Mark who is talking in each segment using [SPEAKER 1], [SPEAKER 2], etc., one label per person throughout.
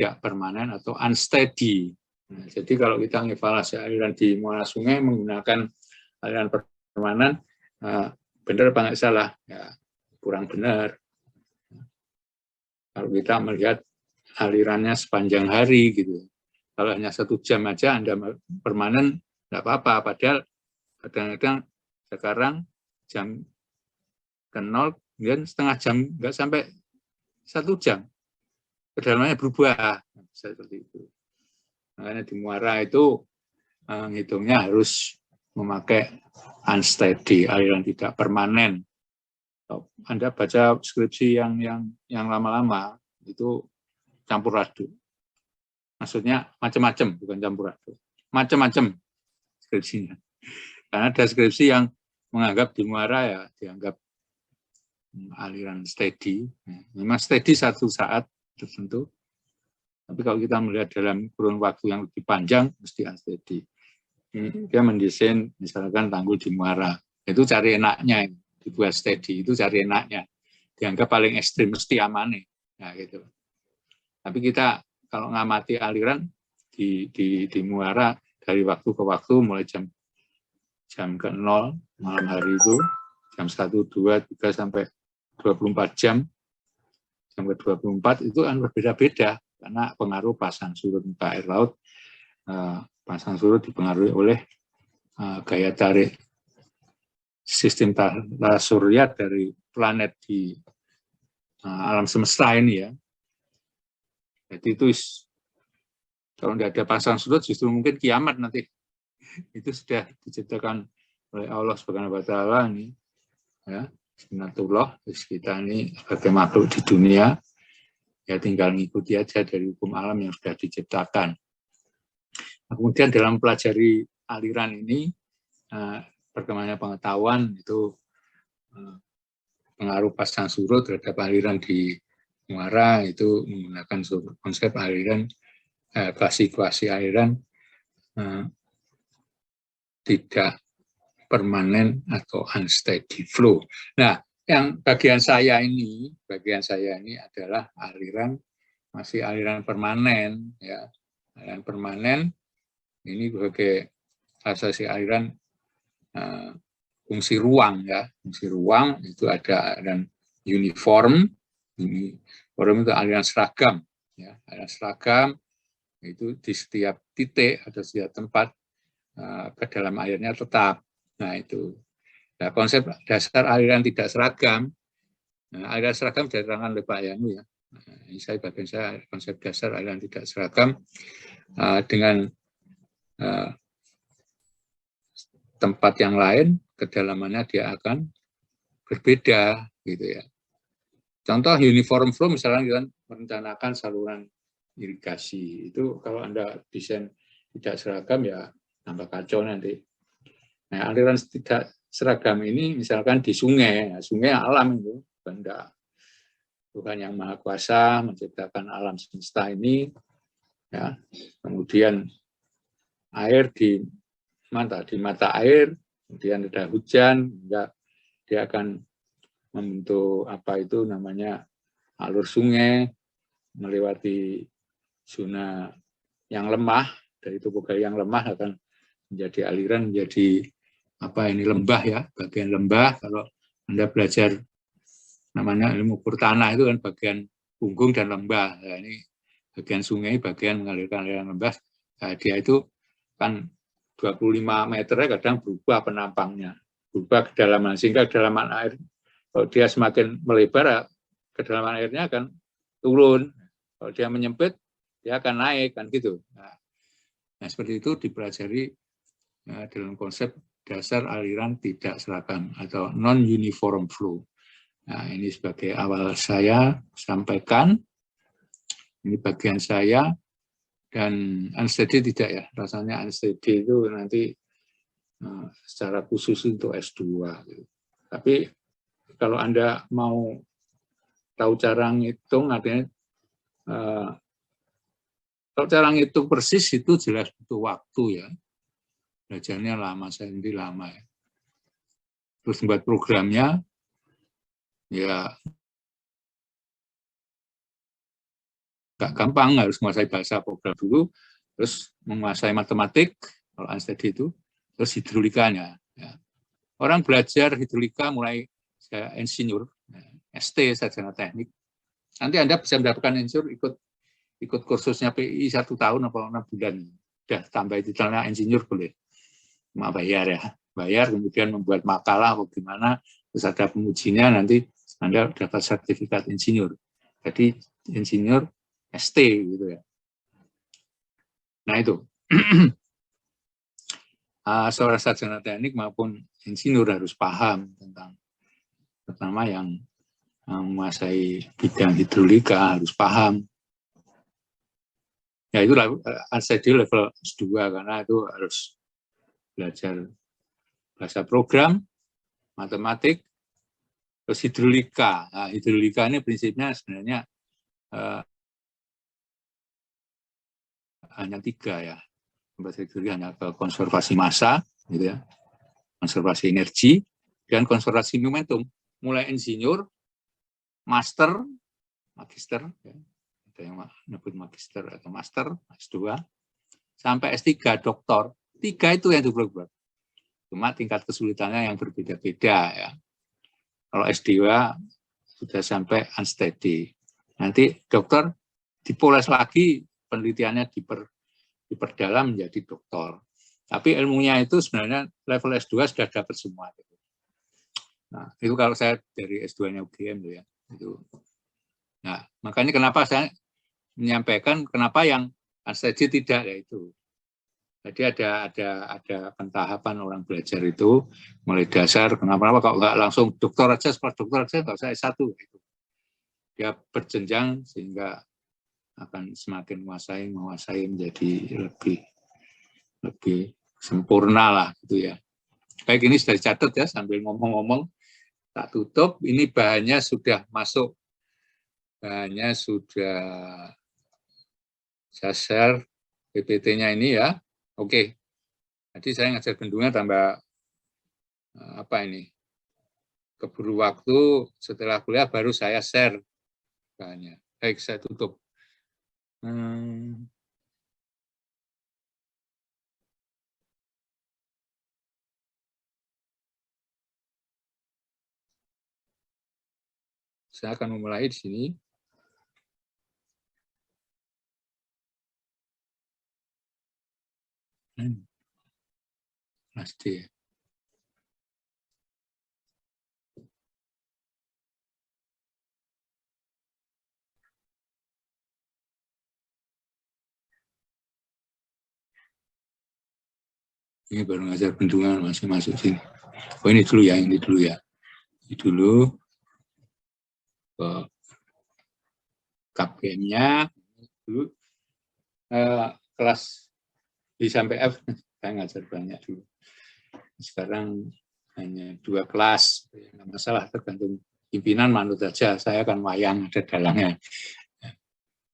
[SPEAKER 1] tidak permanen atau unsteady. Nah, jadi kalau kita mengevaluasi aliran di muara sungai menggunakan aliran permanen, benar apa nggak salah? Ya, kurang benar. Kalau kita melihat alirannya sepanjang hari gitu. Kalau hanya 1 jam aja Anda permanen, nggak apa-apa. Padahal kadang-kadang sekarang jam ke 0, kemudian setengah jam, nggak sampai 1 jam. Kedalamannya berubah. Seperti itu. Makanya di muara itu menghitungnya harus memakai unsteady, aliran tidak permanen. Anda baca skripsi yang lama-lama, itu campur aduk. Maksudnya macam-macam, bukan campur aduk. Macam-macam skripsinya. Karena ada skripsi yang menganggap di muara ya dianggap aliran steady. Memang steady satu saat tertentu. Tapi kalau kita melihat dalam kurun waktu yang lebih panjang, mesti unsteady. Dia mendesain misalkan tanggul di muara. Itu cari enaknya, dibuat steady, itu cari enaknya. Dianggap paling ekstrim, mesti aman. Nah, gitu. Tapi kita kalau ngamati aliran di muara dari waktu ke waktu, mulai jam ke 0 malam hari itu, jam 1, 2, 3 sampai 24 jam, jam ke 24 itu kan berbeda-beda karena pengaruh pasang surut muka air laut. Pasang surut dipengaruhi oleh gaya tarik sistem tata surya dari planet di alam semesta ini ya. Jadi itu kalau tidak ada pasang surut justru mungkin kiamat nanti. Itu sudah diciptakan oleh Allah Subhanahu wa taala ini ya. Sunatullah, kita ini sebagai makhluk di dunia ya tinggal mengikuti aja dari hukum alam yang sudah diciptakan. Kemudian dalam pelajari aliran ini perkembangan pengetahuan itu pengaruh pasang surut terhadap aliran di muara itu menggunakan konsep aliran klasifikasi aliran tidak permanen atau unsteady flow. Nah, yang bagian saya ini adalah aliran masih aliran permanen ya. Aliran permanen ini sebagai asasi aliran fungsi ruang ya. Fungsi ruang itu ada aliran uniform itu aliran seragam ya. Aliran seragam itu di setiap titik atau setiap tempat ke dalam airnya tetap. Nah itu. Nah, konsep dasar aliran tidak seragam. Nah, aliran seragam diterangkan oleh Pak Yanu ya. Nah, ini bagian saya konsep dasar aliran tidak seragam dengan tempat yang lain kedalamannya dia akan berbeda gitu ya. Contoh uniform flow misalnya kita merencanakan saluran irigasi itu kalau Anda desain tidak seragam ya tambah kacau nanti. Nah, aliran tidak seragam ini misalkan di sungai, sungai alam itu, bukan yang maha kuasa menciptakan alam semesta ini, ya. Kemudian air di mata air, kemudian ada hujan, dia akan membentuk apa itu namanya alur sungai melewati zona yang lemah, dari topografi yang lemah akan menjadi aliran menjadi apa ini lembah ya, bagian lembah. Kalau Anda belajar namanya ilmu ukur tanah itu kan bagian punggung dan lembah. Nah, ini bagian sungai, bagian mengalirkan aliran lembah. Nah, dia itu kan 25 meternya kadang berubah penampangnya, berubah kedalaman, sehingga kedalaman air kalau dia semakin melebar, kedalaman airnya akan turun. Kalau dia menyempit, dia akan naik kan gitu. Nah seperti itu dipelajari dalam konsep dasar aliran tidak seragam atau non-uniform flow. Nah, ini sebagai awal saya sampaikan. Ini bagian saya. Dan unsteady tidak ya. Rasanya unsteady itu nanti secara khusus untuk S2. Tapi kalau Anda mau tahu cara ngitung, artinya kalau cara ngitung persis itu jelas butuh waktu ya. Belajarnya lama, saya sendiri lama ya. Terus membuat programnya, ya nggak gampang, harus menguasai bahasa program dulu, terus menguasai matematik, kalau unsteady itu, terus hidrolikanya. Ya. Orang belajar hidrolika mulai saya insinyur, ST, sarjana teknik. Nanti Anda bisa mendapatkan insinyur ikut kursusnya PI 1 tahun atau 6 bulan. Udah tambah titelnya insinyur boleh. Cuma bayar ya. Bayar, kemudian membuat makalah atau gimana, terus ada pengujinya, nanti Anda dapat sertifikat insinyur. Jadi insinyur ST gitu ya. Nah itu. Seorang sarjana teknik maupun insinyur harus paham tentang, pertama yang menguasai bidang hidrolika harus paham. Ya itu unsteady level S2 karena itu harus belajar bahasa program, matematik, terus hidrolika. Nah, hidrolika ini prinsipnya sebenarnya hanya 3 ya. Bahasa hidrolika hanya konservasi massa, gitu ya, konservasi energi, dan konservasi momentum. Mulai insinyur, master, magister, ya. Ada yang menyebut magister atau master, S2, sampai S3, doktor. 3 itu yang diperlukan. Cuma tingkat kesulitannya yang berbeda-beda ya. Kalau S2 sudah sampai unsteady. Nanti dokter dipoles lagi, penelitiannya diperdalam menjadi doktor. Tapi ilmunya itu sebenarnya level S2 sudah dapat semua. Nah, itu kalau saya dari S2-nya UGM ya. Itu. Nah, makanya kenapa saya menyampaikan kenapa yang unsteady tidak, yaitu. Jadi ada pentahapan orang belajar itu mulai dasar, kenapa kalau nggak langsung doktor aja, setelah doktor aja nggak usah S1. Gitu. Dia berjenjang sehingga akan semakin menguasai menjadi lebih sempurna lah gitu ya. Baik, ini sudah dicatat ya sambil ngomong-ngomong. Tak tutup, ini bahannya sudah masuk. Bahannya sudah saya share PPT-nya ini ya. Oke. Jadi saya ngajar bendungan tambah apa ini? Keburu waktu, setelah kuliah baru saya share bahannya. Baik, saya tutup. Saya akan memulai di sini. Pasti. Ini baru ngajar bendungan, masih masuk sini. Oh ini dulu ya, ini dulu ya. Ini dulu ke KPM-nya dulu. Kelas B sampai F saya ngajar banyak dulu. Sekarang hanya 2 kelas, nggak masalah, tergantung pimpinan manut saja. Saya akan wayang ada dalangnya.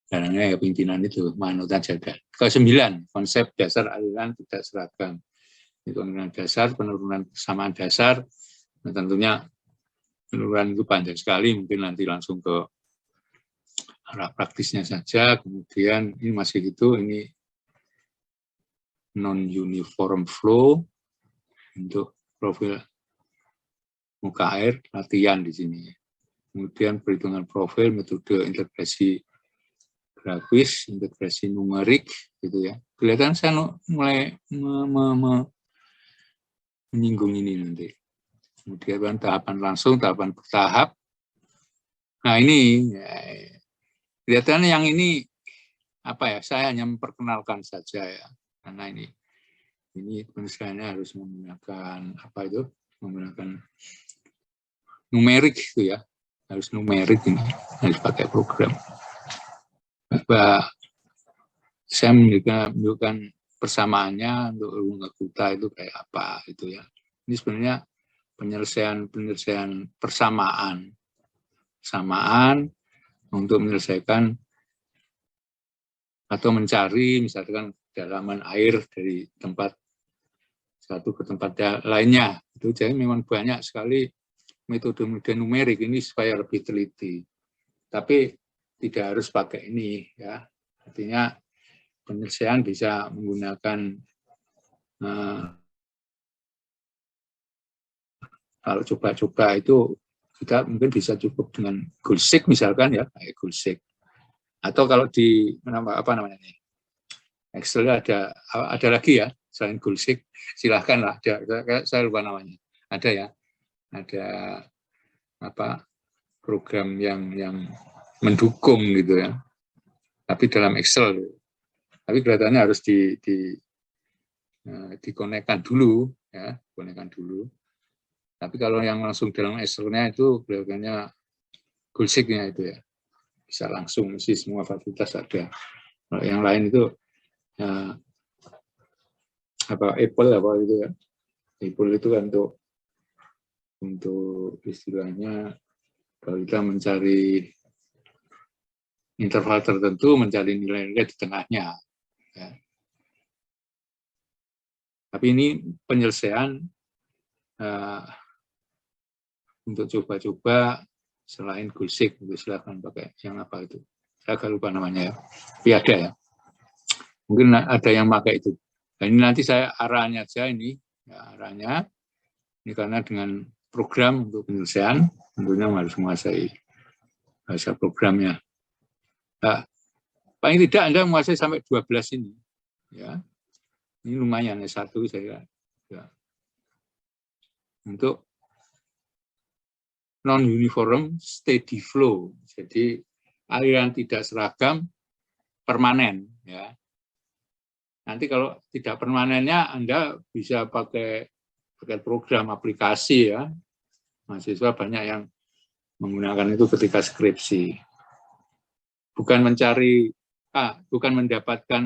[SPEAKER 1] Dalangnya ya pimpinan itu manut saja. Ke-9 konsep dasar aliran tidak seragam. Itu penurunan dasar, penurunan persamaan dasar. Nah, tentunya penurunan itu panjang sekali, mungkin nanti langsung ke arah praktisnya saja. Kemudian ini masih gitu, ini non-uniform flow untuk profil muka air, latihan di sini. Kemudian perhitungan profil, metode integrasi grafis, integrasi numerik, gitu ya. Kelihatan saya mulai menyinggung ini nanti. Kemudian tahapan langsung, tahapan bertahap. Nah ini, kelihatannya yang ini apa ya? Saya hanya memperkenalkan saja ya, karena ini penulisannya harus menggunakan apa itu? Menggunakan numerik itu ya, harus numerik ini, harus pakai program. Saya menunjukkan persamaannya untuk ilmu Kakuta itu kayak apa itu ya. Ini sebenarnya penyelesaian persamaan untuk menyelesaikan atau mencari misalkan kedalaman air dari tempat satu ke tempat lainnya. Itu jadi memang banyak sekali metode numerik ini supaya lebih teliti. Tapi tidak harus pakai ini ya. Artinya penyelesaian bisa menggunakan kalau coba-coba itu kita mungkin bisa cukup dengan Gulsik misalkan ya, kayak Gulsik. Atau kalau di apa namanya nih, Excel ada lagi ya selain Gulsik, silahkan lah. Saya lupa namanya. Ada ya, ada apa program yang mendukung gitu ya. Tapi dalam Excel, tapi kelihatannya harus dikonekkan dulu ya, konekkan dulu. Tapi kalau yang langsung dalam Excel-nya itu kelihatannya Gulsiknya itu ya, bisa langsung isi semua fasilitas ada. Kalau yang lain itu apa Apple apa itu ya, Apple itu kan untuk istilahnya kalau kita mencari interval tertentu, mencari nilai-nilai di tengahnya. Ya. Tapi ini penyelesaian untuk coba-coba selain Gulsik, silakan pakai yang apa itu. Saya agak lupa namanya ya. Tapi ada ya. Mungkin ada yang pakai itu. Nah, ini nanti saya arahnya aja ini. Ya, arahnya. Ini karena dengan program untuk penyelesaian, tentunya harus menguasai bahasa programnya. Nah, paling tidak Anda menguasai sampai 12 ini. Ya. Ini lumayan, S1 saya. Ya. Untuk non-uniform steady flow. Jadi aliran tidak seragam permanen ya. Nanti kalau tidak permanennya Anda bisa pakai program aplikasi ya. Mahasiswa banyak yang menggunakan itu ketika skripsi. Bukan mendapatkan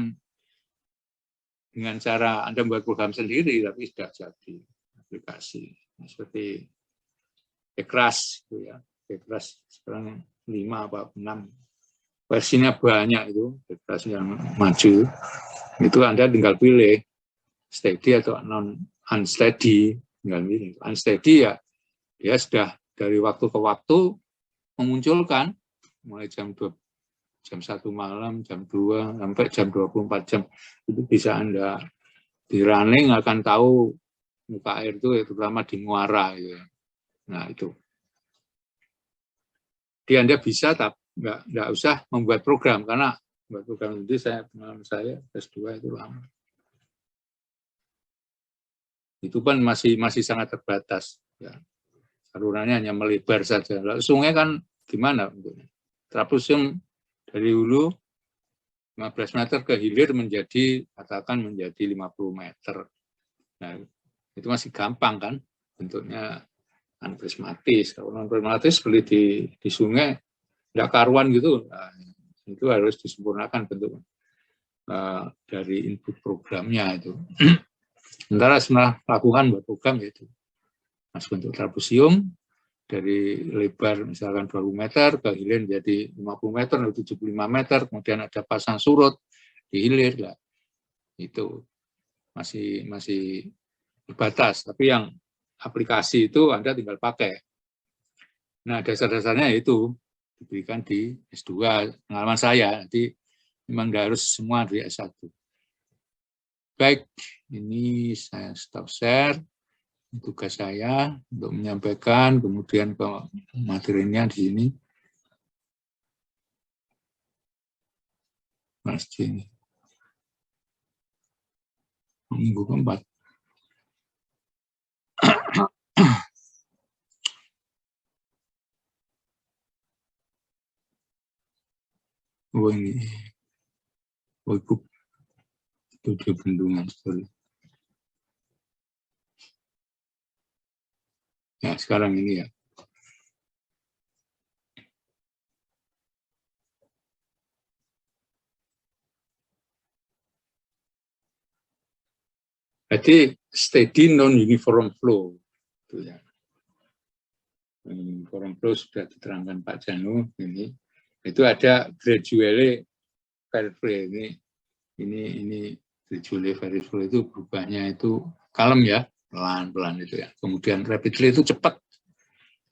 [SPEAKER 1] dengan cara Anda membuat program sendiri, tapi sudah jadi aplikasi. Seperti Keras itu ya, Keras sekarang 5 apa 6 versinya banyak itu, Keras yang maju itu Anda tinggal pilih steady atau non unsteady, tinggal pilih. Unsteady ya dia sudah dari waktu ke waktu memunculkan mulai jam 1 malam, jam 2 sampai jam 24 jam itu bisa Anda di running akan tahu muka air itu terutama di muara gitu. Nah itu. Jadi Anda bisa, tapi nggak usah membuat program, karena membuat program itu pengalaman saya S2 itu lama. Itu pun masih sangat terbatas. Ya. Salurannya hanya melebar saja. Lalu sungai kan gimana? Trapezium dari hulu 15 meter ke hilir katakan menjadi 50 meter. Nah, itu masih gampang kan bentuknya. Prismatis. Kalau non prismatis beli di sungai nggak karuan gitu, nah, itu harus disempurnakan bentuk dari input programnya itu. Sementara setelah lakukan buat program yaitu masuk bentuk trapezium dari lebar misalkan 20 meter ke hilir jadi 50 meter atau 75 meter, kemudian ada pasang surut di hilir, ya. Itu masih terbatas. Tapi yang aplikasi itu Anda tinggal pakai. Nah, dasar-dasarnya itu diberikan di S2, pengalaman saya. Nanti memang nggak harus semua di S1. Baik, ini saya stop share. Tugas saya untuk menyampaikan, kemudian ke materinya di sini. Mas ini. Minggu keempat. Oh ini, itu bendungan sorry. Ya sekarang ini ya. Jadi steady non-uniform flow, itu ya. Non-uniform flow sudah diterangkan Pak Janu ini. Itu ada gradually variable ini gradually variable itu berubahnya itu kalem ya, pelan-pelan itu ya. Kemudian rapidly itu cepat.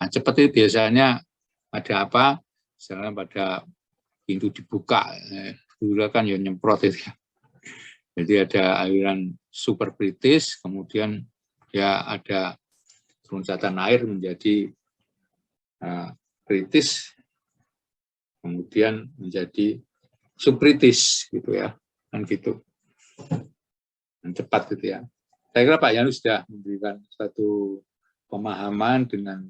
[SPEAKER 1] Nah, cepat itu biasanya ada apa? Misalnya pada pintu dibuka, dulu kan ya nyemprot itu. Jadi ada aliran superkritis, kemudian ya ada loncatan air menjadi kritis, kemudian menjadi subkritis gitu ya, kan gitu. Dan cepat gitu ya. Saya kira Pak Yanus sudah memberikan suatu pemahaman dengan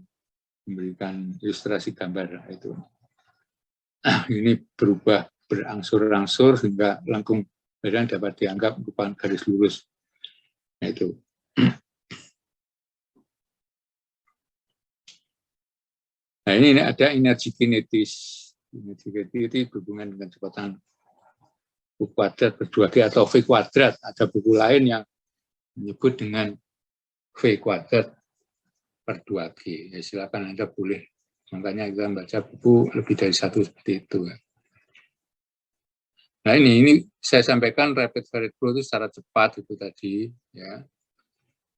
[SPEAKER 1] memberikan ilustrasi gambar itu. Ini berubah berangsur-angsur sehingga lengkung badan dapat dianggap merupakan garis lurus. Nah, itu. Nah, ini ada energi kinetis. Energi kinetis itu berhubungan dengan kecepatan U kuadrat per 2G atau V kuadrat. Ada buku lain yang menyebut dengan V kuadrat per 2G. Ya, silakan Anda boleh. Makanya kita baca buku lebih dari satu seperti itu. Nah, ini saya sampaikan rapid variable itu secara cepat itu tadi ya.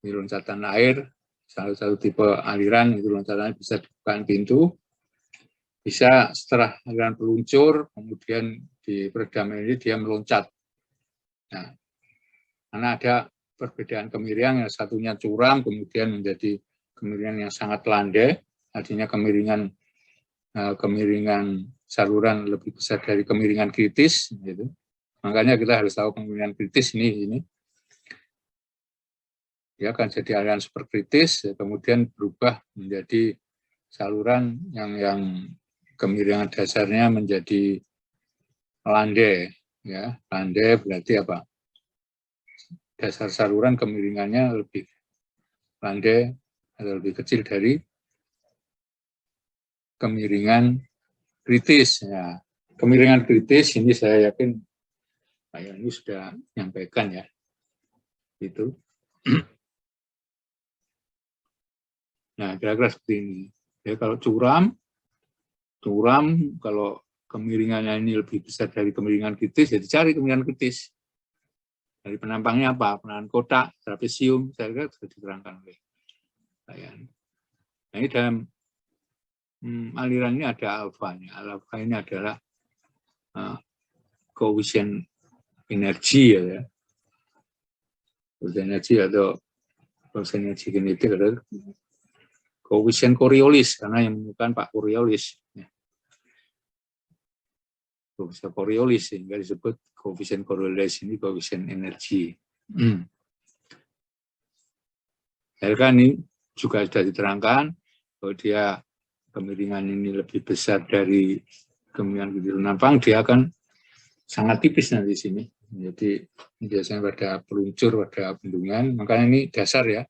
[SPEAKER 1] Ini loncatan air, salah satu tipe aliran itu loncatan air bisa dibuka pintu. Bisa setelah aliran peluncur, kemudian di peredam ini dia meloncat. Nah, karena ada perbedaan kemiringan, yang satunya curam, kemudian menjadi kemiringan yang sangat landai, artinya kemiringan saluran lebih besar dari kemiringan kritis, gitu. Makanya kita harus tahu kemiringan kritis ini. Dia akan jadi aliran superkritis, kemudian berubah menjadi saluran yang kemiringan dasarnya menjadi landai, ya. Landai berarti apa? Dasar saluran kemiringannya lebih landai atau lebih kecil dari kemiringan kritis. Ya. Kemiringan kritis ini saya yakin Pak Yani sudah menyampaikan ya. Itu. Nah, kira-kira seperti ini. Ya, kalau curam kalau kemiringannya ini lebih besar dari kemiringan kritis, jadi cari kemiringan kritis. Dari penampangnya apa? Penampakan kotak, trapesium, saya kira sudah diterangkan oleh Pak Yani. Nah, ini dalam aliran ini ada alfanya. Alfa ini adalah koefisien energi ya. Koefisien energi atau koefisien energi kinetik adalah koefisien Coriolis, karena yang menemukan Pak Coriolis. Ya. Koefisien Coriolis, sehingga disebut koefisien Coriolis ini koefisien energi. Kan ini juga sudah diterangkan bahwa dia kemiringan ini lebih besar dari kemiringan kritis penampang, dia akan sangat tipis nanti di sini. Jadi biasanya pada peluncur, pada bendungan, makanya ini dasar ya.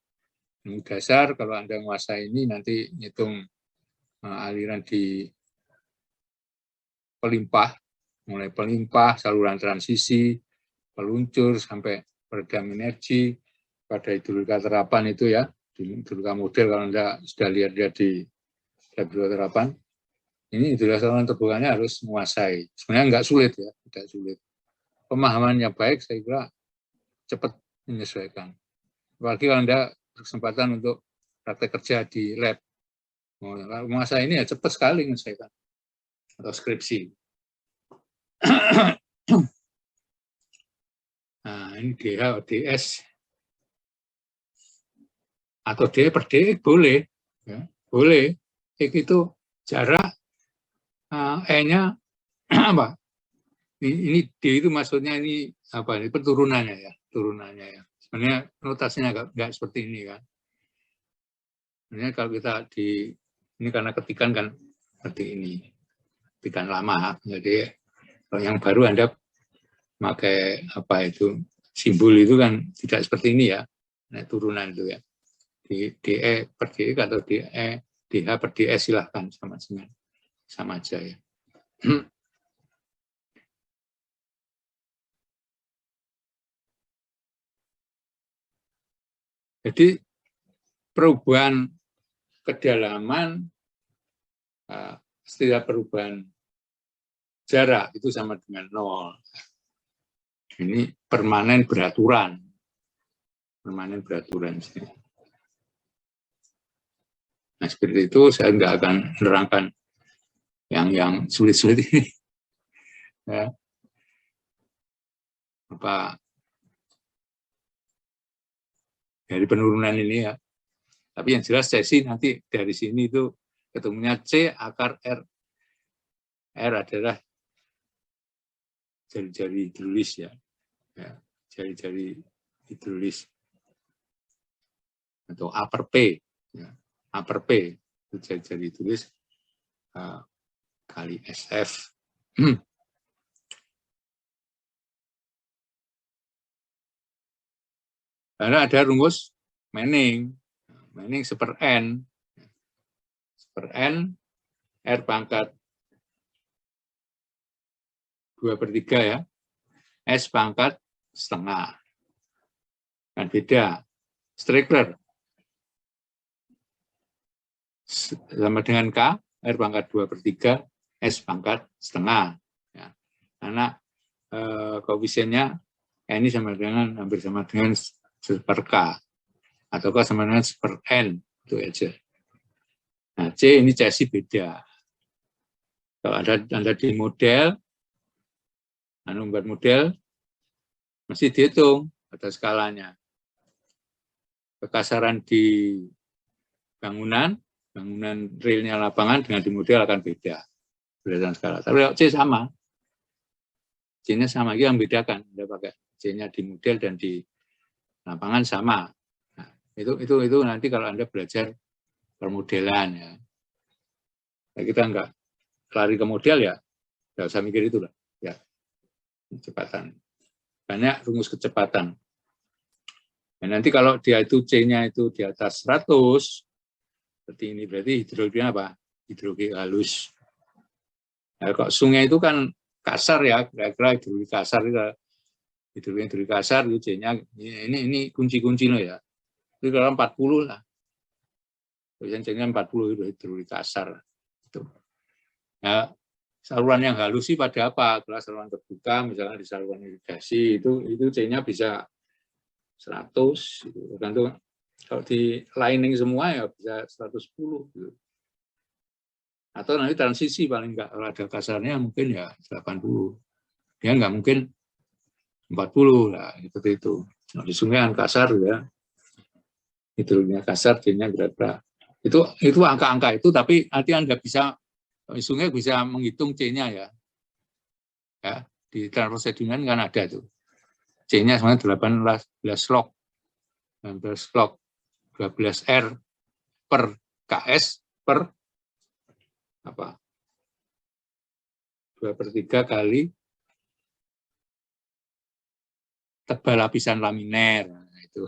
[SPEAKER 1] Ini dasar, kalau Anda menguasai ini nanti ngitung aliran di pelimpah, mulai pelimpah, saluran transisi, peluncur, sampai peredam energi, pada hidrolika terapan itu ya, di hidrolika model kalau Anda sudah lihat di hidrolika terapan, ini hidrolika saluran terbukanya harus menguasai. Sebenarnya nggak sulit ya, tidak sulit. Pemahamannya baik, saya kira cepat menyesuaikan. Apalagi kalau Anda berkesempatan untuk praktek kerja di lab. Menguasai ini ya cepat sekali menyesuaikan. Atau skripsi. Nah, ini DH, DS. Atau D per D boleh. Ya, boleh. Itu jarak E-nya apa? Ini D itu maksudnya ini apa? Ini turunannya ya. Ya. Sebenarnya notasinya nggak seperti ini kan. Sebenarnya kalau kita ini karena ketikan kan seperti ini. Ketikan lama. Jadi kalau yang baru Anda pakai apa itu simbol itu kan tidak seperti ini ya. Nah, turunan itu ya. DE per DE atau DH per DS silahkan sama aja ya. Jadi perubahan kedalaman setiap perubahan jarak itu sama dengan 0. Ini permanen beraturan. Nah, seperti itu saya nggak akan menerangkan yang sulit-sulit ini. ya. Apa dari penurunan ini ya. Tapi yang jelas sesi nanti dari sini itu ketemunya C akar R. R adalah jari-jari hidrolis ya. Jari-jari hidrolis atau upper P ya. Upper P itu jari-jari hidrolis kali SF. Karena ada rumus Manning. Manning seper N. Seper N, R pangkat 2/3 ya. S pangkat setengah. Kan beda. Strickler sama dengan K, R pangkat 2/3, S pangkat setengah. Ya. Karena koefisiennya ini sama dengan hampir sama dengan seper K. Ataukah sama dengan seper N. Itu aja. Nah, C ini CSI beda. Kalau Anda di model, membuat model, mesti dihitung ada skalanya. Kekasaran di bangunan realnya lapangan dengan di model akan beda. Berdasarkan skala. Tapi kalau C sama. C-nya sama. Itu yang bedakan. Anda pakai C-nya di model dan di lapangan sama. Nah, itu nanti kalau Anda belajar permodelan ya. Nah, kita enggak lari ke model ya, enggak usah mikir itu lah. Ya. Kecepatan. Banyak rumus kecepatan. Nah, nanti kalau dia itu C-nya itu di atas 100, seperti ini berarti hidrologinya apa? Hidrologi halus. Nah, kok sungai itu kan kasar ya, kira-kira hidrologi kasar itu. Hidrologi kasar itu C-nya ini kunci-kunci loh ya. Itu kalau 40 lah. Biasanya 40 itu hidrologi kasar. Itu. Nah, saluran yang halus sih pada apa? Kalau saluran terbuka, misalnya di saluran irigasi, itu C-nya bisa 100. Gitu. Tergantung kalau di lining semua ya bisa 110. Gitu. Atau nanti transisi paling enggak, kalau ada kasarnya mungkin ya 80. Ya enggak mungkin 40 lah, seperti itu. Nah, di sungai kan kasar ya, hidrologinya kasar, C-nya berapa. Itu angka-angka itu, tapi nanti Anda bisa, di sungai bisa menghitung C-nya ya. Ya, di transfer sedimen kan ada tuh. C-nya sebenarnya 18 log. 19 log. 12 R per KS per apa? 2/3 kali tebal lapisan laminer. Nah, itu.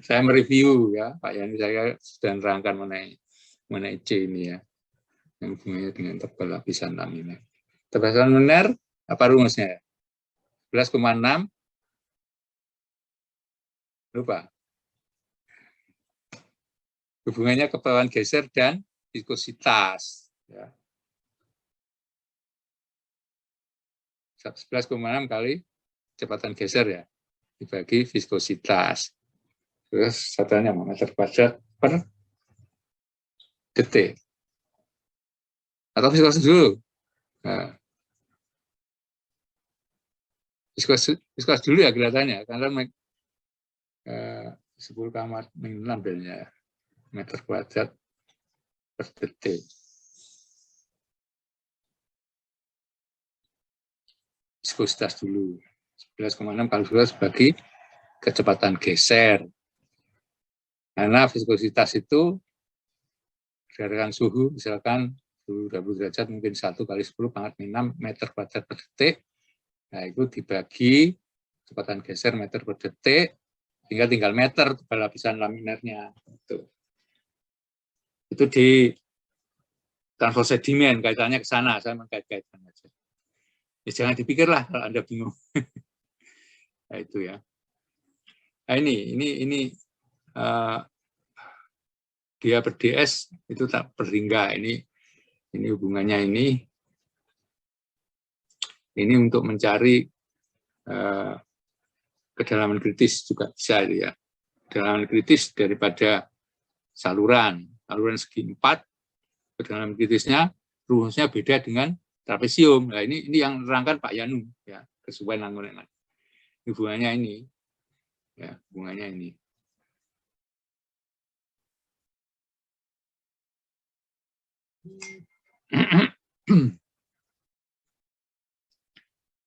[SPEAKER 1] Saya mereview ya, Pak Yani, saya sudah nerangkan mengenai C ini ya. Yang hubungannya dengan tebal lapisan laminer. Tebal lapisan laminer apa rumusnya? 11,6 lupa. Hubungannya kebawahan geser dan viskositas. Ya. 11,6 kali kecepatan geser ya, dibagi viskositas. Terus satuannya meter kuadrat per detik. Atau viskositas dulu. Nah, viskositas dulu ya kelihatannya, karena 10 kamar 6 biasanya meter kuadrat per detik. Viskositas dulu. 11,6 kali 12 bagi kecepatan geser. Karena viskositas itu berdasarkan suhu, misalkan suhu 20 derajat mungkin 1 kali 10 pangkat 6 meter kuadrat per detik. Nah, itu dibagi kecepatan geser meter per detik, tinggal meter tebal lapisan laminernya. Itu di transfer sedimen, kaitannya ke sana, saya mengkait-kaitkan aja. Ya, jangan dipikirlah kalau Anda bingung. Nah, itu ya. Nah, ini dia per DS itu tak berhingga. Ini hubungannya ini untuk mencari kedalaman kritis juga bisa ya. Kedalaman kritis daripada saluran segi 4, kedalaman kritisnya rumusnya beda dengan trapesium. Nah, ini yang menerangkan Pak Yanu, ya, kesuwen Langkonenan. Hubungannya ini, ya, hubungannya ini.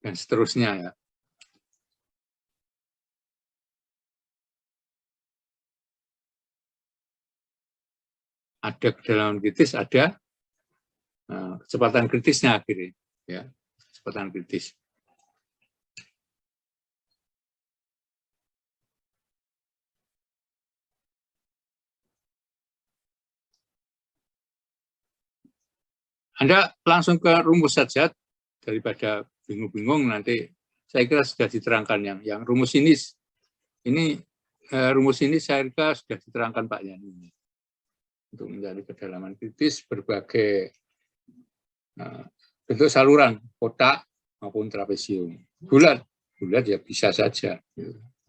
[SPEAKER 1] Dan seterusnya, ya. Ada kedalaman kritis, ada kecepatan kritisnya akhirnya, ya, kecepatan kritis. Anda langsung ke rumus saja daripada bingung-bingung, nanti saya kira sudah diterangkan yang rumus ini rumus ini saya kira sudah diterangkan Pak Yani untuk mencari kedalaman kritis berbagai bentuk saluran, kotak maupun trapesium. Bulat ya bisa saja,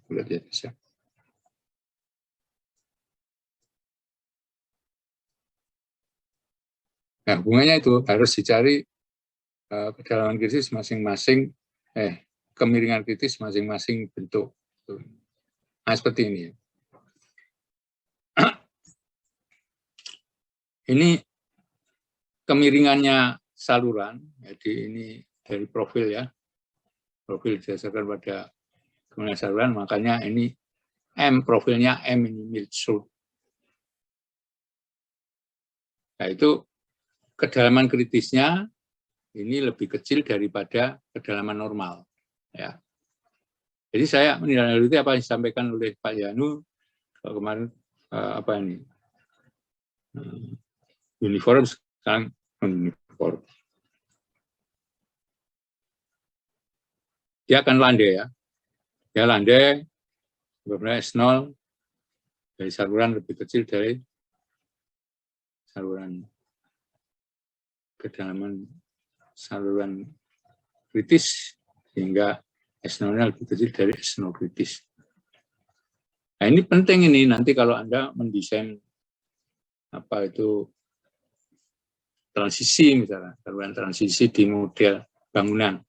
[SPEAKER 1] bulat ya bisa. Nah, hubungannya itu harus dicari kedalaman kritis masing-masing, kemiringan kritis masing-masing bentuk. Nah, seperti ini. Ini kemiringannya saluran, jadi ini dari profil, ya. Profil didasarkan pada kemiringan saluran, makanya ini M, profilnya M ini Mills-Schulz. Nah, itu kedalaman kritisnya ini lebih kecil daripada kedalaman normal, ya. Jadi saya menindaklanjuti apa yang disampaikan oleh Pak Yanu kemarin, apa ini, uniform sekarang non-uniform. Dia akan landai, ya. Dia landai, sebenarnya S0 dari saluran lebih kecil dari saluran kedalaman saluran kritis, sehingga S0-nya lebih kecil dari S0 kritis. Nah, ini penting ini nanti kalau Anda mendesain apa itu transisi, misalnya saluran transisi di model bangunan.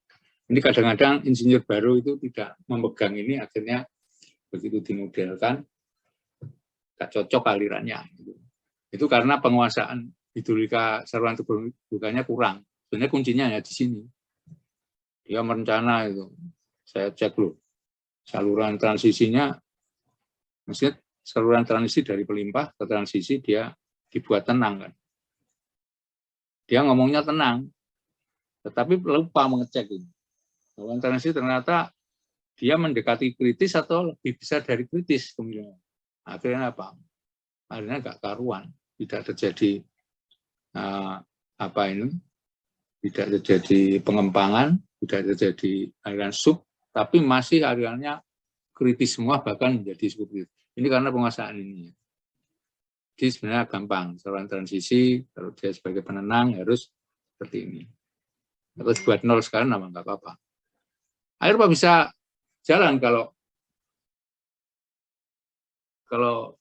[SPEAKER 1] Ini kadang-kadang insinyur baru itu tidak memegang ini, akhirnya begitu dimodelkan tak cocok alirannya. Itu karena penguasaan hidrolika saluran terbukanya kurang. Sebenarnya kuncinya ya di sini. Dia merencana itu. Saya cek loh. Saluran transisinya, maksudnya saluran transisi dari pelimpah ke transisi dia dibuat tenang, kan. Dia ngomongnya tenang, tetapi lupa mengecek ini. Saluran transisi ternyata dia mendekati kritis atau lebih besar dari kritis kemudian. Akhirnya apa? Akhirnya nggak karuan, tidak terjadi tidak terjadi pengempangan, tidak terjadi aliran sub, tapi masih alirannya kritis semua, bahkan menjadi sub. Ini karena penguasaan ini. Jadi sebenarnya gampang, saluran transisi kalau dia sebagai penenang harus seperti ini. Terus buat nol sekarang nama nggak apa-apa. Air apa bisa jalan kalau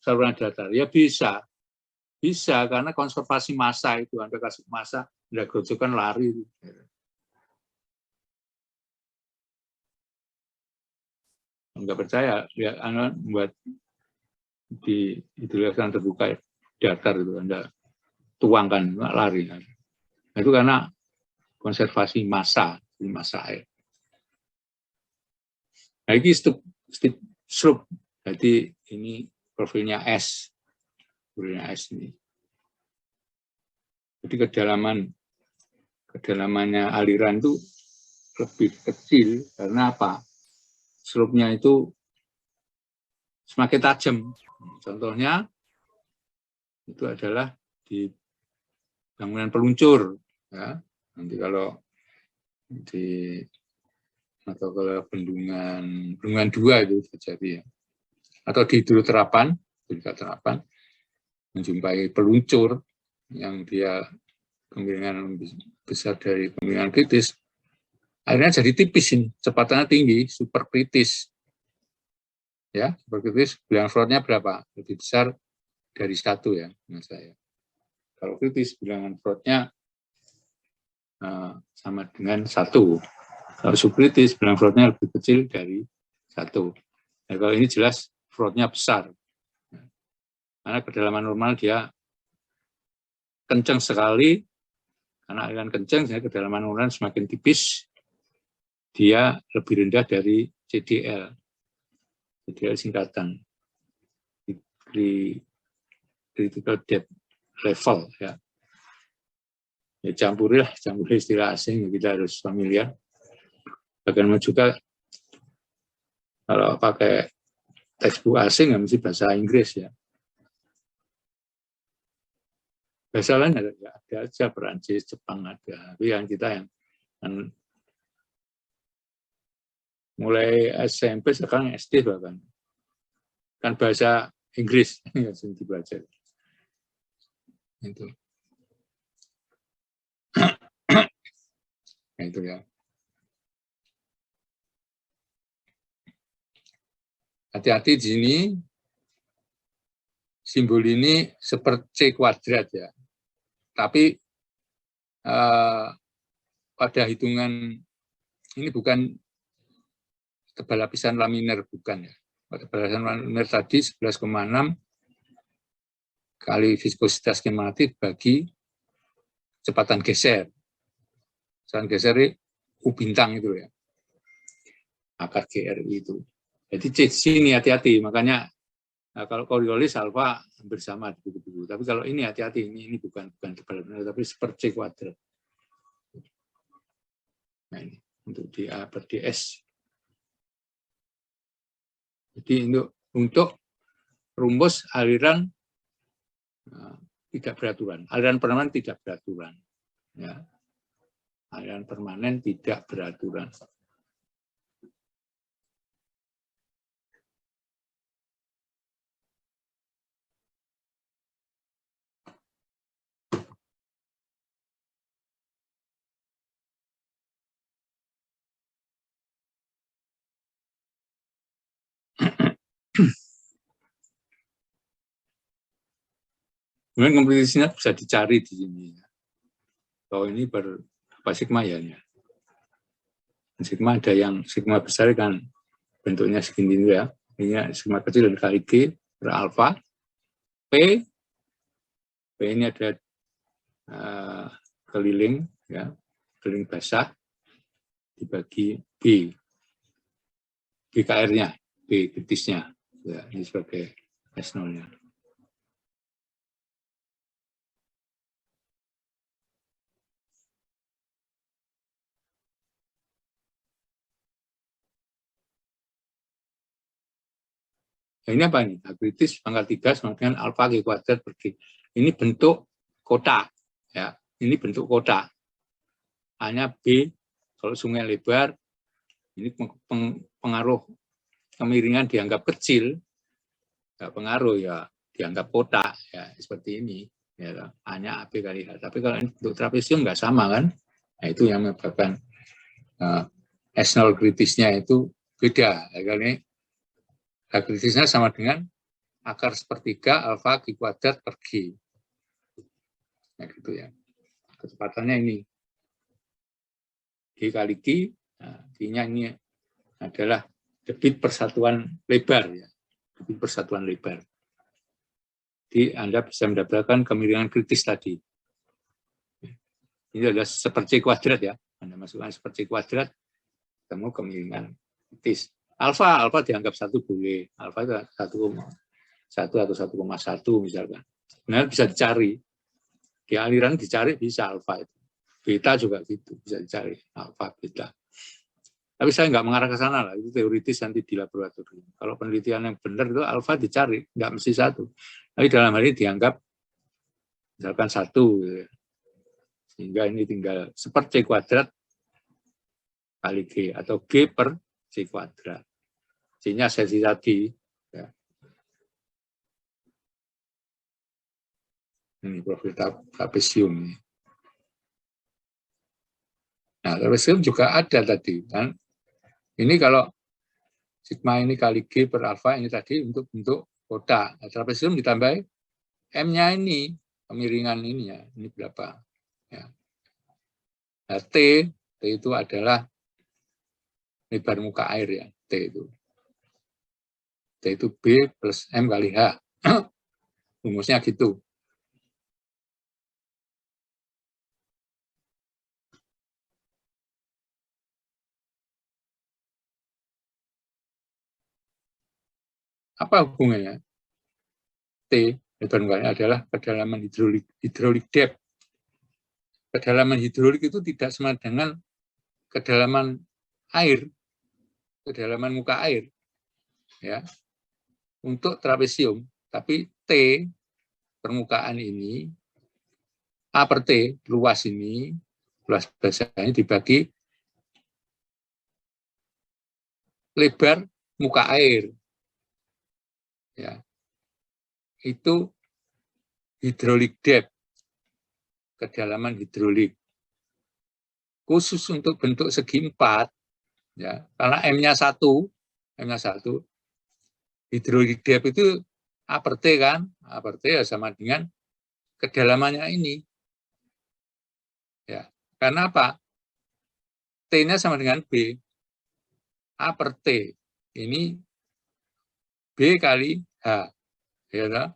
[SPEAKER 1] saluran datar? Ya bisa karena konservasi massa itu. Anda kasih massa, Anda grojokan lari. Enggak percaya, ya Anda buat di hidrolika terbuka datar itu, Anda tuangkan lari. Nah, itu karena konservasi massa air. Nah, ini slope. Jadi ini profilnya S. Profilnya S ini. Jadi kedalamannya aliran itu lebih kecil karena apa? Slope-nya itu semakin tajam. Contohnya itu adalah di bangunan peluncur, ya. Nanti kalau bendungan 2 itu terjadi, ya. Atau di hidroterapan menjumpai peluncur yang dia kemiringan besar dari kemiringan kritis, akhirnya jadi tipis ini, kecepatannya tinggi, super kritis. Ya, super kritis, bilangan Freud-nya berapa? Lebih besar dari 1, ya, menurut saya. Kalau kritis, bilangan Freud-nya sama dengan 1. Kalau subkritis, bilang fraudnya lebih kecil dari 1. Nah, kalau ini jelas fraudnya besar. Karena kedalaman normal dia kencang sekali, karena aliran kencang, sehingga kedalaman normal semakin tipis, dia lebih rendah dari CDL. CDL singkatan. Critical depth level. Ya campur istilah asing, kita harus familiar. Bagaimana juga kalau pakai textbook asing, ya mesti bahasa Inggris ya. Bahasa lain ada aja, Perancis, Jepang ada. Tapi yang kita yang mulai SMP sekarang SD bahkan kan bahasa Inggris yang dibaca. Itu. Nah, itu ya. Hati-hati di sini, simbol ini seperti C kuadrat ya. Tapi pada hitungan ini bukan tebal lapisan laminer, bukan ya. Pada tebal lapisan laminer tadi 11,6 kali viskositas kinematik bagi kecepatan geser. Kecepatan geser U bintang itu ya. Akar GRI itu. Jadi C sini hati-hati, makanya kalau Coriolis alfa hampir sama di buku-buku. Tapi kalau ini hati-hati, ini bukan tebal benar, tapi seperti C kuadrat. Nah ini untuk di A per DS. Jadi untuk rumus aliran tidak beraturan, aliran permanen tidak beraturan. Ya. Aliran permanen tidak beraturan. Kemudian kompetisinya bisa dicari di sini. Kalau ini berapa sigma ya? Sigma ada yang sigma besar kan bentuknya segini ya. Ini sigma kecil dan kali G per alfa. P ini ada keliling ya, keliling basah dibagi B. BKR-nya, B kritisnya. Ya, ini sebagai S0-nya. Nah, ini apa ini? A kritis pangkat 3 sama dengan alfa G kuadrat per G. Ini bentuk kotak. Ya, ini bentuk kotak. Hanya B, kalau sungai lebar, ini pengaruh kemiringan dianggap kecil, nggak pengaruh ya, dianggap kotak. Ya, seperti ini. Ya, hanya AB kali H. Tapi kalau untuk trapesium nggak sama kan? Nah, itu yang menyebabkan S0 kritisnya itu beda. Ya, ini kritisnya sama dengan akar sepertiga alfa G kuadrat per G. Nah, gitu ya. Kecepatannya ini. G kali G, nah, G-nya ini adalah debit persatuan lebar. Ya. Debit persatuan lebar. Jadi Anda bisa mendapatkan kemiringan kritis tadi. Ini adalah seperti kuadrat ya. Anda masukkan seperti kuadrat, ketemu kemiringan kritis. Alfa dianggap 1 boleh. Alfa itu 1 atau 1,1 misalkan. Nah, bisa dicari. Di aliran dicari bisa alfa itu. Beta juga gitu, bisa dicari. Alfa, beta. Tapi saya nggak mengarah ke sana lah. Itu teoritis nanti di laboratorium. Kalau penelitian yang benar itu alfa dicari. Nggak mesti 1. Tapi dalam hal ini dianggap misalkan 1. Gitu. Sehingga ini tinggal seperti kuadrat kali G. Atau G per C kuadrat. C-nya sesi tadi. Ya. Ini profil trapesium. Nah, trapesium juga ada tadi. Kan? Ini kalau sigma ini kali G per alfa, ini tadi untuk bentuk kotak. Nah, trapesium ditambah M-nya ini, kemiringan ini ya. Ini berapa? Ya. Nah, T itu adalah lebar muka air ya, T itu B plus M kali H. Rumusnya gitu. Apa hubungannya? T, lebar muka air adalah kedalaman hidrolik depth. Kedalaman hidrolik itu tidak sama dengan kedalaman air, kedalaman muka air. Ya, untuk trapesium, tapi T permukaan ini, A per T, luas ini, luas basahnya dibagi lebar muka air. Ya, itu hidrolik depth, kedalaman hidrolik. Khusus untuk bentuk segi 4, ya, karena M-nya 1, hidrolik depth itu A per T kan, A per T ya sama dengan kedalamannya ini. Ya, karena apa? T-nya sama dengan B. A per T ini B kali H. Ya, nah,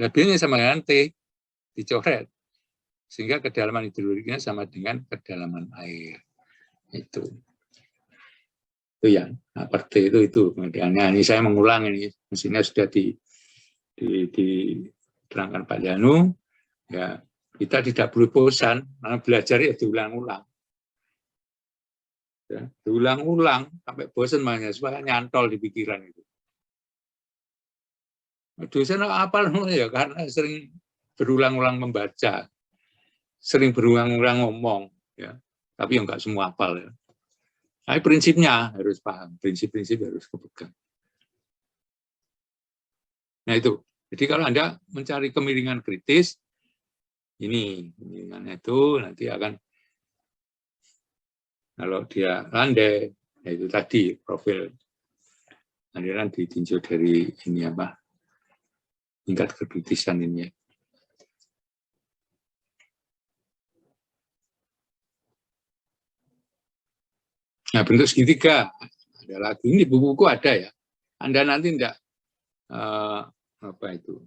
[SPEAKER 1] B-nya sama dengan T, dicoret. Sehingga kedalaman hidroliknya sama dengan kedalaman air. Itu yang A per T itu. Kemudiannya ini saya mengulang ini, mestinya sudah diterangkan Pak Janu. Ya, kita tidak perlu bosan, karena belajar ya diulang-ulang. Ya, diulang-ulang sampai bosan makanya supaya nyantol di pikiran itu. Dosen apal ya karena sering berulang-ulang membaca, sering berulang-ulang ngomong, ya. Tapi enggak semua hafal ya. Tapi prinsipnya harus paham, prinsip-prinsip harus kepegang. Nah itu, jadi kalau Anda mencari kemiringan kritis, ini kemiringannya itu nanti akan, kalau dia landai, ya itu tadi profil aliran ditinjau dari ini apa, tingkat kekritisan ini ya. Nah, bentuk segitiga ada lagi, ini buku-buku ada ya. Anda nanti enggak apa itu,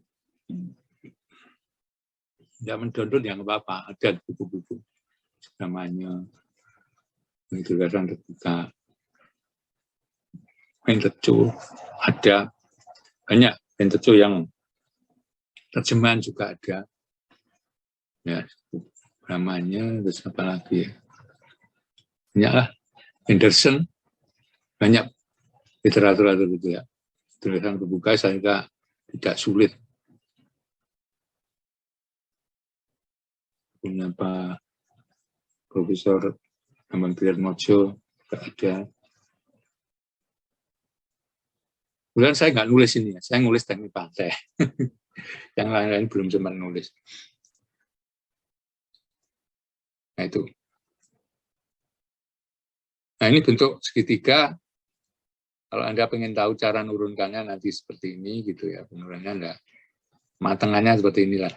[SPEAKER 1] enggak mendownload yang apa-apa, ada buku-buku namanya pengituran terbuka, Pentecu ada banyak, Pentecu yang terjemahan juga ada ya, namanya terus apa lagi ya, banyak lah, Henderson, banyak literatur itu ya, tulisan terbuka sehingga tidak sulit. Punya Pak Profesor Bambang Triatmojo ada. Kemudian saya nggak nulis ini ya, saya nulis teknik pantai. Yang lain-lain belum sempat nulis. Nah itu. Nah ini bentuk segitiga. Kalau Anda pengen tahu cara nurunkannya nanti seperti ini gitu ya, penurunannya enggak, matangannya seperti inilah.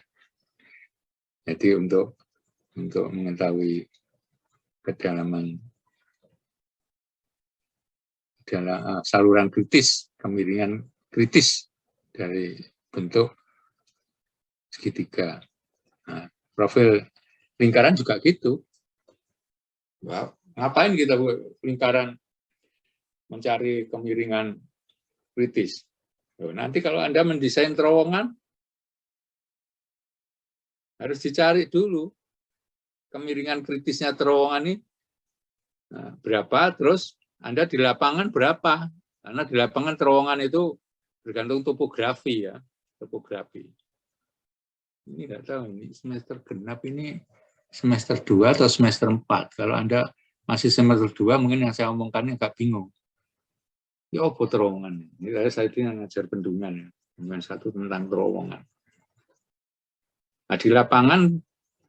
[SPEAKER 1] Jadi untuk mengetahui kedalaman saluran kritis, kemiringan kritis dari bentuk segitiga. Nah, profil lingkaran juga gitu. Wow. Ngapain kita buat lingkaran mencari kemiringan kritis? Nanti kalau Anda mendesain terowongan, harus dicari dulu kemiringan kritisnya terowongan ini berapa, terus Anda di lapangan berapa. Karena di lapangan terowongan itu bergantung topografi ya, topografi. Ini nggak tahu, ini semester genap ini semester 2 atau semester 4. Kalau Anda masih semester 2, mungkin yang saya omongkan agak bingung. Ya apa terowongan? Ini saya ini ngajar bendungan ya. Bendungan 1 tentang terowongan. Nah, di lapangan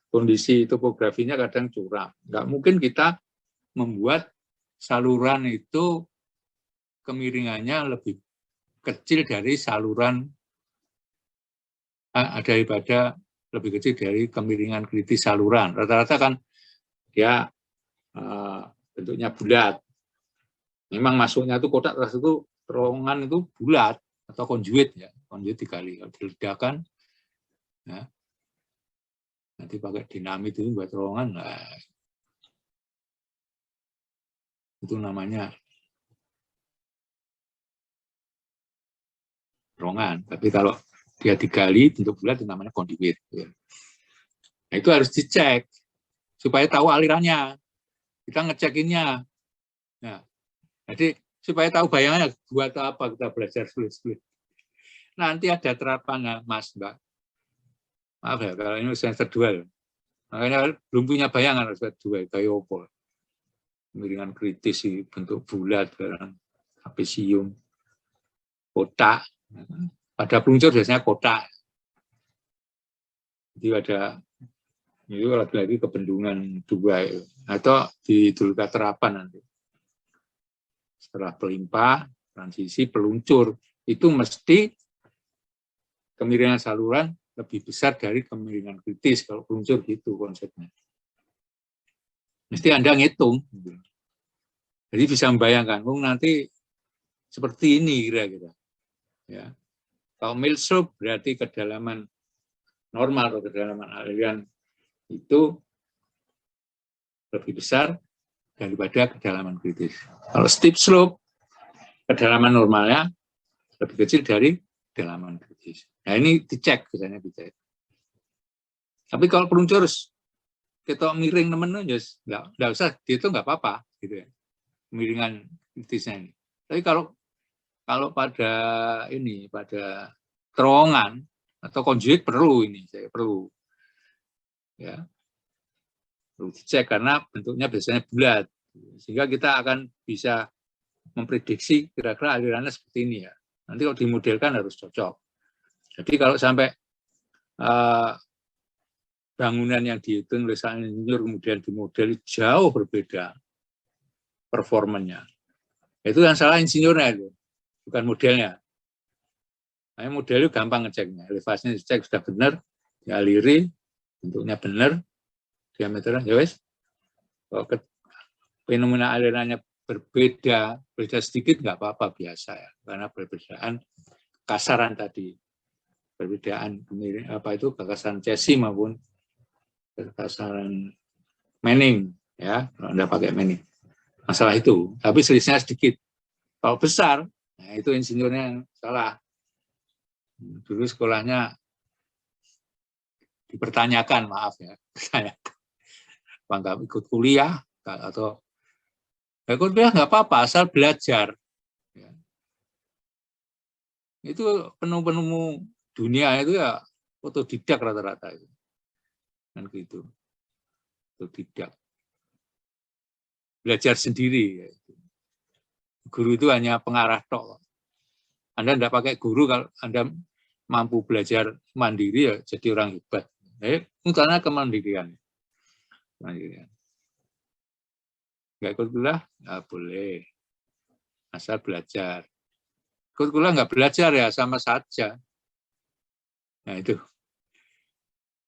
[SPEAKER 1] kondisi topografinya kadang curam. Nggak mungkin kita membuat saluran itu kemiringannya lebih kecil dari saluran daripada lebih kecil dari kemiringan kritis saluran. Rata-rata kan dia bentuknya bulat. Memang masuknya itu kotak itu terowongan itu bulat atau konduit ya, konduit dikali. Kalau diledakan, ya, nanti pakai dinamit itu buat terowongan, nah, itu namanya terowongan. Tapi kalau dia digali bentuk bulat itu namanya konduit. Ya. Nah, itu harus dicek supaya tahu alirannya. Kita ngecekinnya. Nah, jadi supaya tahu bayangannya buat apa kita belajar sulit-sulit. Nanti ada terapannya, Mas, Mbak. Maaf ya, kalau ini semester 2. Makanya belum punya bayangan semester 2, kayak apa. Miringan kritis, bentuk bulat, apesium, kotak. Pada peluncur biasanya kotak. Jadi ada, itu lagi-lagi kebendungan 2. Atau di dulka terapan nanti. Setelah pelimpah, transisi, peluncur. Itu mesti kemiringan saluran lebih besar dari kemiringan kritis. Kalau peluncur gitu konsepnya. Mesti Anda ngitung. Jadi bisa membayangkan, nanti seperti ini kira-kira. Ya. Kalau milsub berarti kedalaman normal atau kedalaman aliran itu lebih besar daripada kedalaman kritis. Kalau steep slope, kedalaman normalnya lebih kecil dari kedalaman kritis. Nah ini dicek, biasanya dicek. Tapi kalau peluncur kita miring temen nggak usah, itu nggak apa-apa, gitu ya. Miringan kritisnya ini. Tapi kalau pada ini, pada terowongan atau konduit perlu ini, saya perlu, ya, perlu dicek karena bentuknya biasanya bulat, sehingga kita akan bisa memprediksi kira-kira alirannya seperti ini ya. Nanti kalau dimodelkan harus cocok. Jadi kalau sampai bangunan yang dihitung oleh sang insinyur kemudian dimodeli jauh berbeda performanya, itu yang salah insinyurnya itu, bukan modelnya. Nah, model itu gampang ngeceknya, elevasinya dicek sudah benar, dialiri, bentuknya benar, diameternya, ya wes. Kalau fenomena alirannya berbeda sedikit nggak apa-apa, biasa ya, karena perbedaan kasaran tadi, perbedaan apa itu kekasaran Cesi maupun kekasaran Manning, ya, kalau Anda pakai Manning. Masalah itu, tapi selisihnya sedikit. Kalau besar, nah itu insinyurnya yang salah. Dulu sekolahnya dipertanyakan, maaf ya, nggak ikut kuliah atau ikut kuliah nggak apa-apa, asal belajar. Ya. Itu penemu-penemu dunia itu ya otodidak rata-rata itu, kan gitu, otodidak, belajar sendiri. Guru itu hanya pengarah tok. Anda tidak pakai guru, kalau Anda mampu belajar mandiri ya jadi orang hebat. Utama kemandirian. Nggak ikut kuliah, nggak boleh. Asal belajar. Ikut kuliah nggak belajar ya sama saja. Nah itu.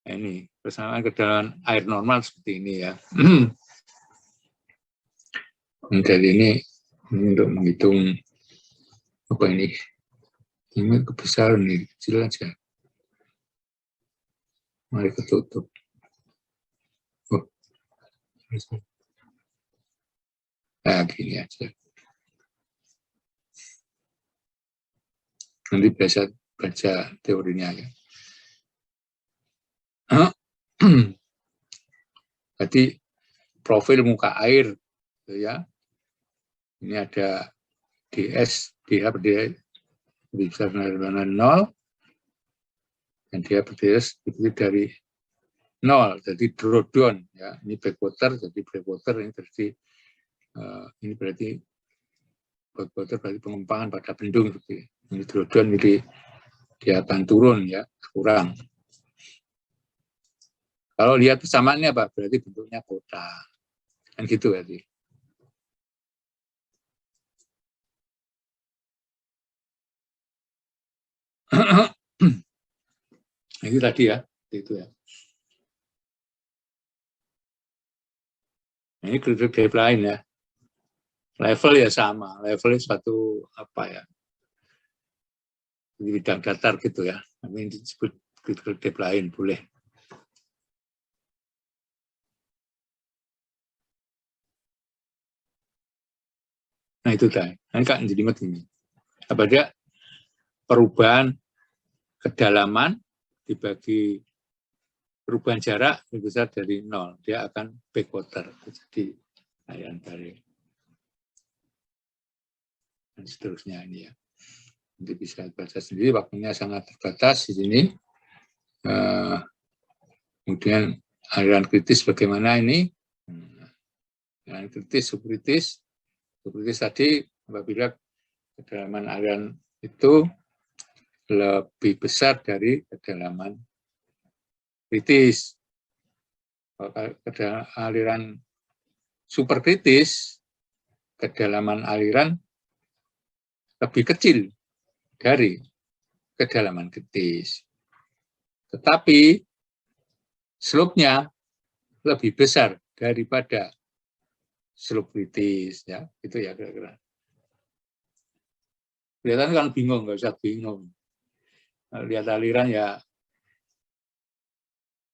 [SPEAKER 1] Nah, ini persamaan kedalaman air normal seperti ini ya. Jadi ini untuk menghitung apa ini? Ini kebesaran nih, kecil aja. Mari ketutup. Oh. Nah, gini aja. Nanti biasa baca teorinya ya. Jadi profil muka air, ya. Ini ada ds, dh per ds lebih besar dari 0, dan dh per ds itu dari 0, jadi drawdown, ya. Ini backwater, jadi backwater ini berarti backwater berarti pengembangan pada bendung, seperti ini drawdown, jadi dia akan turun, ya, kurang. Kalau lihat persamaannya apa? Berarti bentuknya kotak. Kan gitu berarti. Itu tadi ya, itu ya. Nah, ini grid depth lain ya. Level ya sama, levelnya suatu apa ya, di bidang datar gitu ya. Tapi ini disebut grid depth lain boleh. Nah itu tadi. Nah, Kak jadi ingat ini. Apa dia perubahan kedalaman dibagi perubahan jarak lebih besar dari 0. Dia akan backwater. Jadi aliran balik. Dan seterusnya ini ya. Nanti bisa baca sendiri, waktunya sangat terbatas di sini. Kemudian aliran kritis bagaimana ini? Aliran kritis, subkritis. Subkritis tadi apabila kedalaman aliran itu lebih besar dari kedalaman kritis. Kalau aliran superkritis, kedalaman aliran lebih kecil dari kedalaman kritis. Tetapi slope-nya lebih besar daripada slope kritis. Ya, itu ya kira-kira. Kelihatan kan bingung, nggak usah bingung. Lihat aliran ya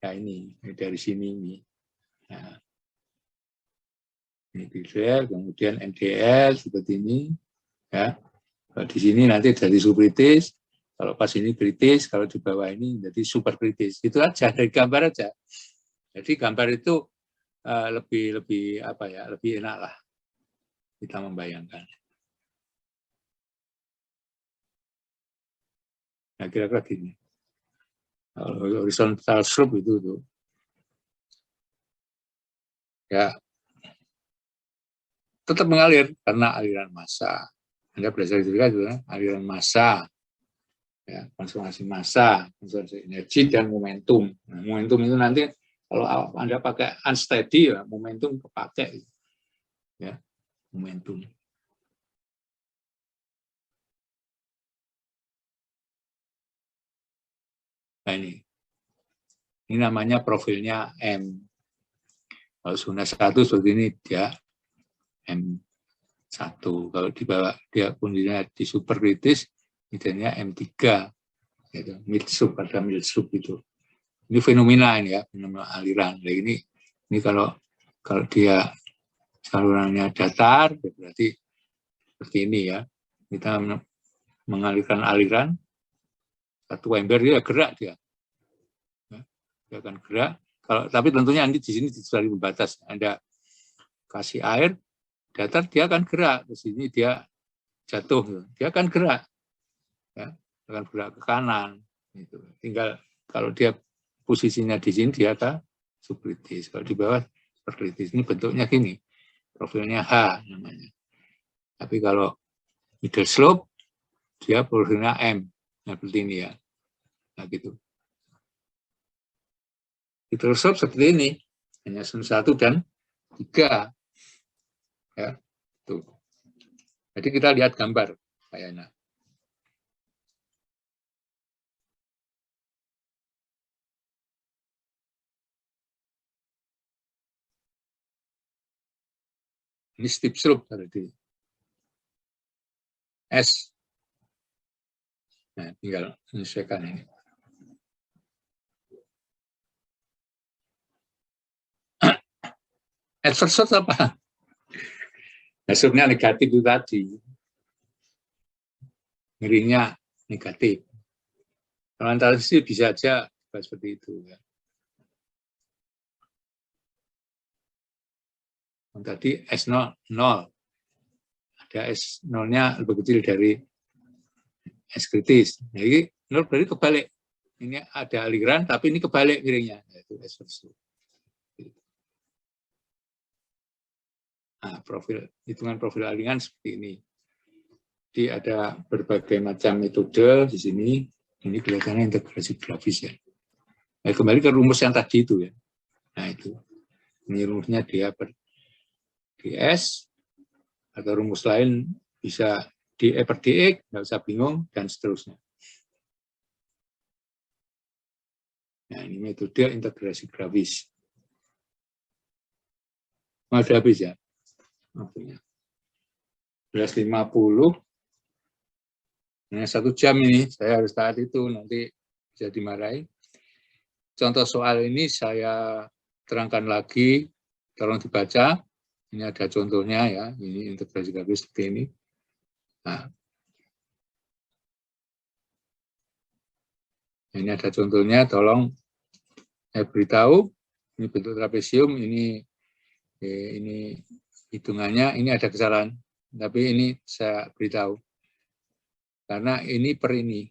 [SPEAKER 1] ini dari sini ini. Nah, ini DL, kemudian MDL seperti ini. Ya, kalau di sini nanti dari subkritis, kalau pas ini kritis, kalau di bawah ini jadi superkritis. Itu aja dari gambar aja. Jadi gambar itu lebih apa ya, lebih enak lah kita membayangkan. Nah, kira-kira gini. Horizontal slope itu tuh. Ya, tetap mengalir karena aliran massa. Anda belajar juga aliran massa, ya, konservasi massa, konservasi energi dan momentum. Nah, momentum itu nanti kalau Anda pakai unsteady ya momentum kepakai, ya momentum. Nah ini namanya profilnya M. Kalau zona 1 seperti ini dia M1. Kalau di bawah dia kondisinya di superkritis, misalnya M3. Gitu. Mid sub ada mid sub itu. Ini fenomena ini ya, fenomena aliran. Nah, ini kalau dia salurannya datar, berarti seperti ini ya. Kita mengalirkan aliran, satu ember dia gerak dia. Dia akan gerak. Tapi tentunya di sini sudah membatas. Anda kasih air, datar dia akan gerak. Di sini dia jatuh, dia akan gerak. Ya, akan gerak ke kanan. Gitu. Tinggal kalau dia posisinya di sini dia akan subkritis. Kalau di bawah superkritis. Ini bentuknya gini. Profilnya H namanya. Tapi kalau middle slope dia profilnya M. Nah, seperti ini ya. Nah, gitu. Middle slope seperti ini. Hanya 1 dan 3. Ya, tuh. Jadi kita lihat gambar kayaknya. Ini steep slope tadi. S. Nah, tinggal menyesuaikan ini. Adverse slope apa? Nah, slope-nya negatif itu tadi. Miringnya negatif. Kalau antara sisi bisa aja seperti itu. Ya. Tadi S0, 0. Ada S0-nya lebih kecil dari S kritis. Jadi 0 berarti kebalik. Ini ada aliran, tapi ini kebalik miringnya. Yaitu S versus. Nah, hitungan profil aliran seperti ini. Jadi ada berbagai macam metode di sini. Ini kelihatannya integrasi grafis ya. Nah, kembali ke rumus yang tadi itu ya. Nah itu. Ini rumusnya dia per ds atau rumus lain bisa dE per dx, nggak usah bingung, dan seterusnya. Nah, ini metode integrasi grafis. Udah habis ya? Waktunya. 11.50. Nah, 1 jam ini, saya harus taat itu, nanti bisa dimarahi. Contoh soal ini saya terangkan lagi, tolong dibaca. Ini ada contohnya ya, ini integrasi garis seperti ini. Nah, ini ada contohnya, tolong saya beritahu. Ini bentuk trapesium, ini hitungannya, ini ada kesalahan. Tapi ini saya beritahu. Karena ini per ini,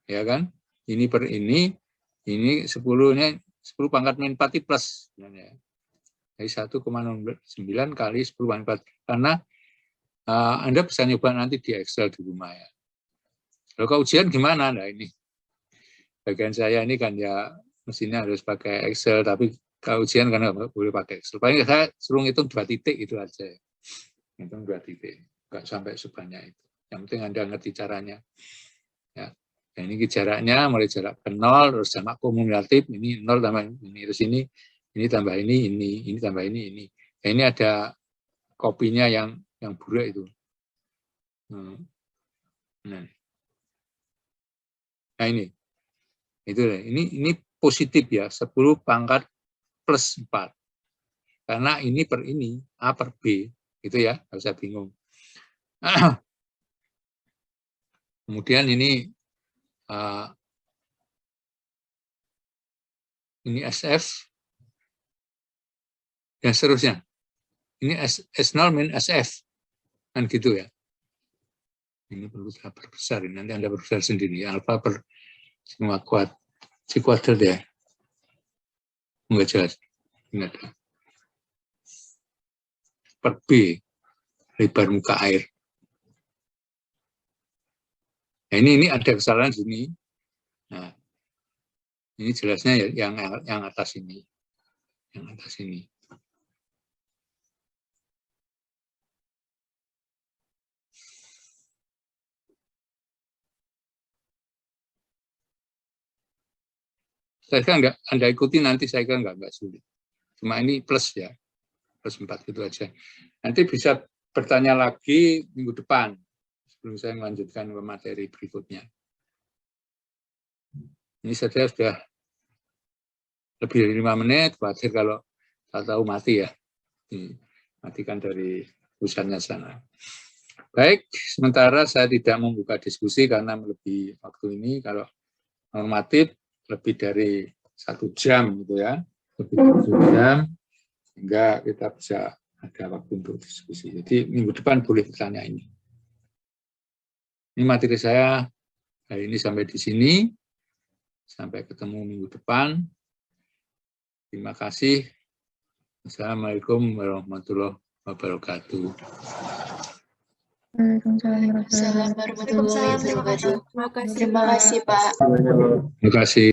[SPEAKER 1] ya kan? Ini per ini 10-nya 10 pangkat min 4 plus. Jadi 1,09 kali 10 pangkat 4. Karena Anda bisa nyoba nanti di Excel di rumah ya. Kalau ke ujian gimana? Nah ini bagian saya ini kan ya mesinnya harus pakai Excel, tapi kalau ujian kan nggak boleh pakai Excel. Paling saya suruh ngitung 2 titik itu aja. Ngitung 2 titik, nggak sampai sebanyak itu. Yang penting Anda ngerti caranya. Ya. Nah, ini jaraknya mulai jarak ke 0, terus jamak kumulatif, ini 0 tambah ini, terus ini tambah ini tambah ini. Nah, ini ada kopinya yang buruk itu. Nah ini positif ya, 10 pangkat plus 4. Karena ini per ini, A per B, gitu ya, nggak usah bingung. Kemudian ini SF, dan seterusnya. Ini S0 min SF, kan gitu ya. Ini perlu perbesar, nanti Anda perbesar sendiri. Alfa per sigma kuat, si kuadrat ya. Enggak jelas. Ini ada. Per B, lebar muka air. Nah, ini ada kesalahan sini. Nah, ini jelasnya yang atas ini. Yang atas ini. Saya kira enggak, Anda ikuti nanti saya kira enggak sulit. Cuma ini plus ya. Plus 4 itu aja. Nanti bisa bertanya lagi minggu depan sebelum saya melanjutkan ke materi berikutnya. Ini saya sudah lebih dari 5 menit, khawatir kalau tahu mati ya. Matikan dari pusatnya sana. Baik, sementara saya tidak membuka diskusi karena melebihi waktu ini. Kalau normatif lebih dari 1 jam gitu ya, lebih dari 1 jam, sehingga kita bisa ada waktu untuk diskusi. Jadi minggu depan boleh bertanya ini. Ini materi saya hari ini sampai di sini. Sampai ketemu minggu depan. Terima kasih. Assalamualaikum warahmatullahi wabarakatuh.
[SPEAKER 2] Waalaikumsalam warahmatullahi wabarakatuh. Terima kasih, Pak.
[SPEAKER 1] Terima kasih.